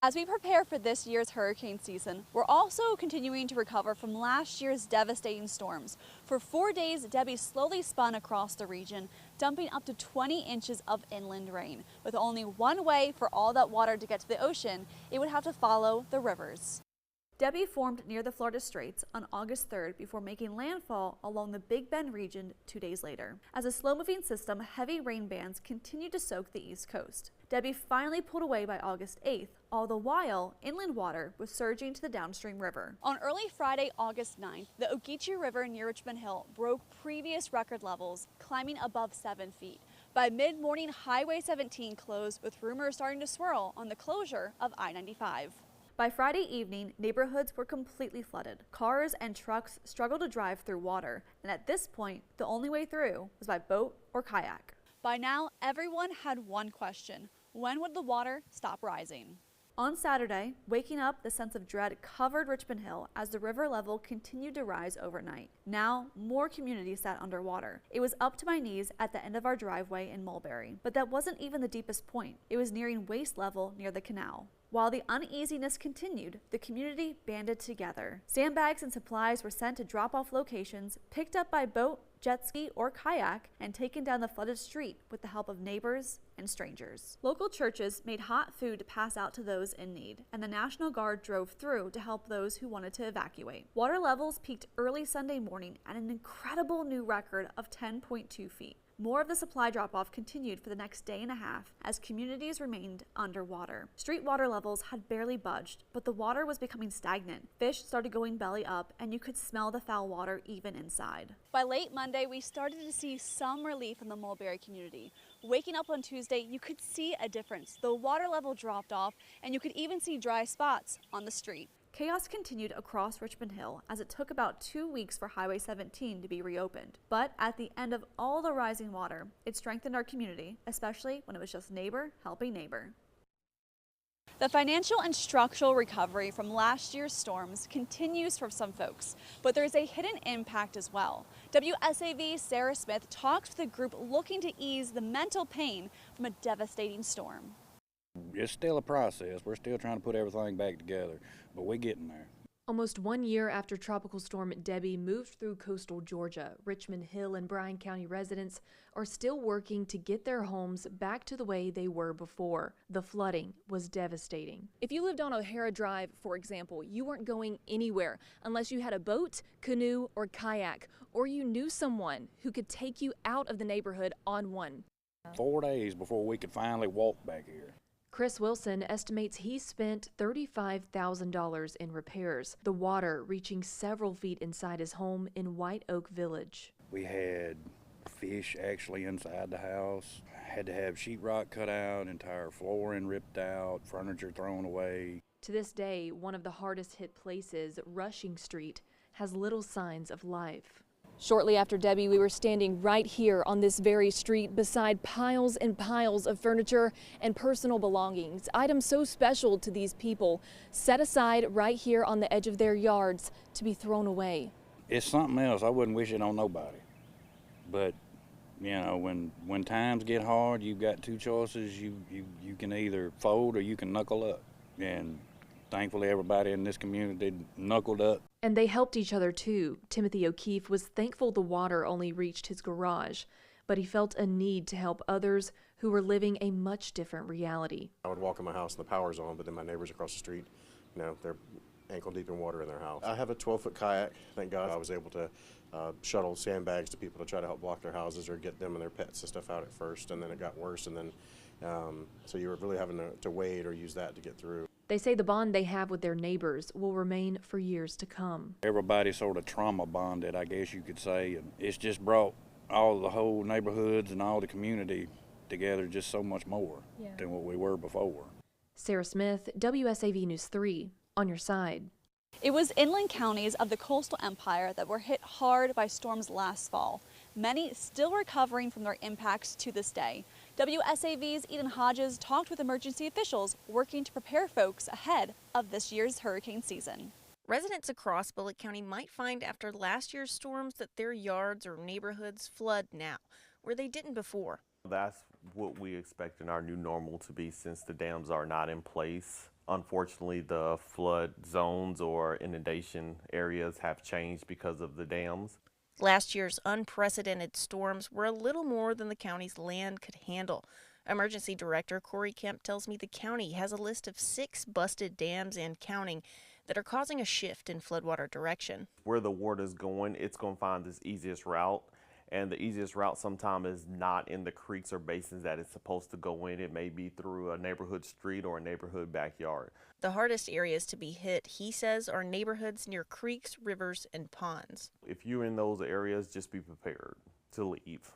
As we prepare for this year's hurricane season, we're also continuing to recover from last year's devastating storms. For 4 days, Debbie slowly spun across the region, dumping up to 20 inches of inland rain. With only one way for all that water to get to the ocean, it would have to follow the rivers. Debbie formed near the Florida Straits on August 3rd before making landfall along the Big Bend region 2 days later. As a slow-moving system, heavy rain bands continued to soak the East Coast. Debbie finally pulled away by August 8th, all the while inland water was surging to the downstream river. On early Friday, August 9th, the Ogeechee River near Richmond Hill broke previous record levels, climbing above 7 feet. By mid-morning, Highway 17 closed, with rumors starting to swirl on the closure of I-95. By Friday evening, neighborhoods were completely flooded. Cars and trucks struggled to drive through water, and at this point, the only way through was by boat or kayak. By now, everyone had one question: when would the water stop rising? On Saturday, waking up, the sense of dread covered Richmond Hill as the river level continued to rise overnight. Now, more communities sat underwater. It was up to my knees at the end of our driveway in Mulberry, but that wasn't even the deepest point. It was nearing waist level near the canal. While the uneasiness continued, the community banded together. Sandbags and supplies were sent to drop-off locations, picked up by boat, jet ski, or kayak, and taken down the flooded street with the help of neighbors and strangers. Local churches made hot food to pass out to those in need, and the National Guard drove through to help those who wanted to evacuate. Water levels peaked early Sunday morning at an incredible new record of 10.2 feet. More of the supply drop-off continued for the next day and a half as communities remained underwater. Street water levels had barely budged, but the water was becoming stagnant. Fish started going belly up, and you could smell the foul water even inside. By late Monday, we started to see some relief in the Mulberry community. Waking up on Tuesday, you could see a difference. The water level dropped off, and you could even see dry spots on the street. Chaos continued across Richmond Hill as it took about 2 weeks for Highway 17 to be reopened. But at the end of all the rising water, it strengthened our community, especially when it was just neighbor helping neighbor. The financial and structural recovery from last year's storms continues for some folks, but there's a hidden impact as well. WSAV's Sarah Smith talks with a group looking to ease the mental pain from a devastating storm. It's still a process. We're still trying to put everything back together, but we're getting there. Almost 1 year after Tropical Storm Debbie moved through coastal Georgia, Richmond Hill and Bryan County residents are still working to get their homes back to the way they were before. The flooding was devastating. If you lived on O'Hara Drive, for example, you weren't going anywhere unless you had a boat, canoe, or kayak, or you knew someone who could take you out of the neighborhood on one. 4 days before we could finally walk back here. Chris Wilson estimates he spent $35,000 in repairs, the water reaching several feet inside his home in White Oak Village. We had fish actually inside the house, had to have sheetrock cut out, entire flooring ripped out, furniture thrown away. To this day, one of the hardest hit places, Rushing Street, has little signs of life. Shortly after Debbie, we were standing right here on this very street beside piles and piles of furniture and personal belongings, items so special to these people, set aside right here on the edge of their yards to be thrown away. It's something else. I wouldn't wish it on nobody. But, you know, when times get hard, you've got two choices. You can either fold or you can knuckle up. And thankfully, everybody in this community knuckled up. And they helped each other too. Timothy O'Keefe was thankful the water only reached his garage, but he felt a need to help others who were living a much different reality. I would walk in my house and the power's on, but then my neighbors across the street, you know, they're ankle deep in water in their house. I have a 12-foot kayak. Thank God I was able to shuttle sandbags to people to try to help block their houses or get them and their pets and stuff out at first, and then it got worse, and then so you were really having to wait or use that to get through. They say the bond they have with their neighbors will remain for years to come. Everybody sort of trauma bonded, I guess you could say, and it's just brought all the whole neighborhoods and all the community together just so much more than what we were before. Sarah Smith, WSAV News 3, on your side. It was inland counties of the coastal empire that were hit hard by storms last fall, many still recovering from their impacts to this day. WSAV's Eden Hodges talked with emergency officials working to prepare folks ahead of this year's hurricane season. Residents across Bullitt County might find after last year's storms that their yards or neighborhoods flood now, where they didn't before. That's what we expect in our new normal to be since the dams are not in place. Unfortunately, the flood zones or inundation areas have changed because of the dams. Last year's unprecedented storms were a little more than the county's land could handle. Emergency Director Corey Kemp tells me the county has a list of 6 busted dams and counting that are causing a shift in floodwater direction. Where the water is going, it's going to find this easiest route. And the easiest route sometimes is not in the creeks or basins that it's supposed to go in. It may be through a neighborhood street or a neighborhood backyard. The hardest areas to be hit, he says, are neighborhoods near creeks, rivers, and ponds. If you're in those areas, just be prepared to leave.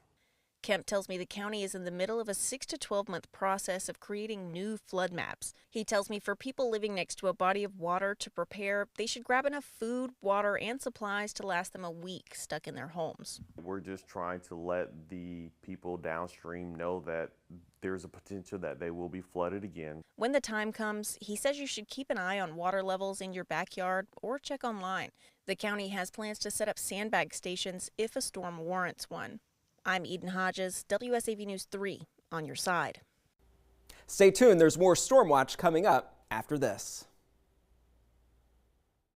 Kemp tells me the county is in the middle of a 6 to 12 month process of creating new flood maps. He tells me for people living next to a body of water to prepare, they should grab enough food, water, and supplies to last them a week stuck in their homes. We're just trying to let the people downstream know that there's a potential that they will be flooded again. When the time comes, he says you should keep an eye on water levels in your backyard or check online. The county has plans to set up sandbag stations if a storm warrants one. I'm Eden Hodges, WSAV News 3, on your side. Stay tuned, there's more Storm Watch coming up after this.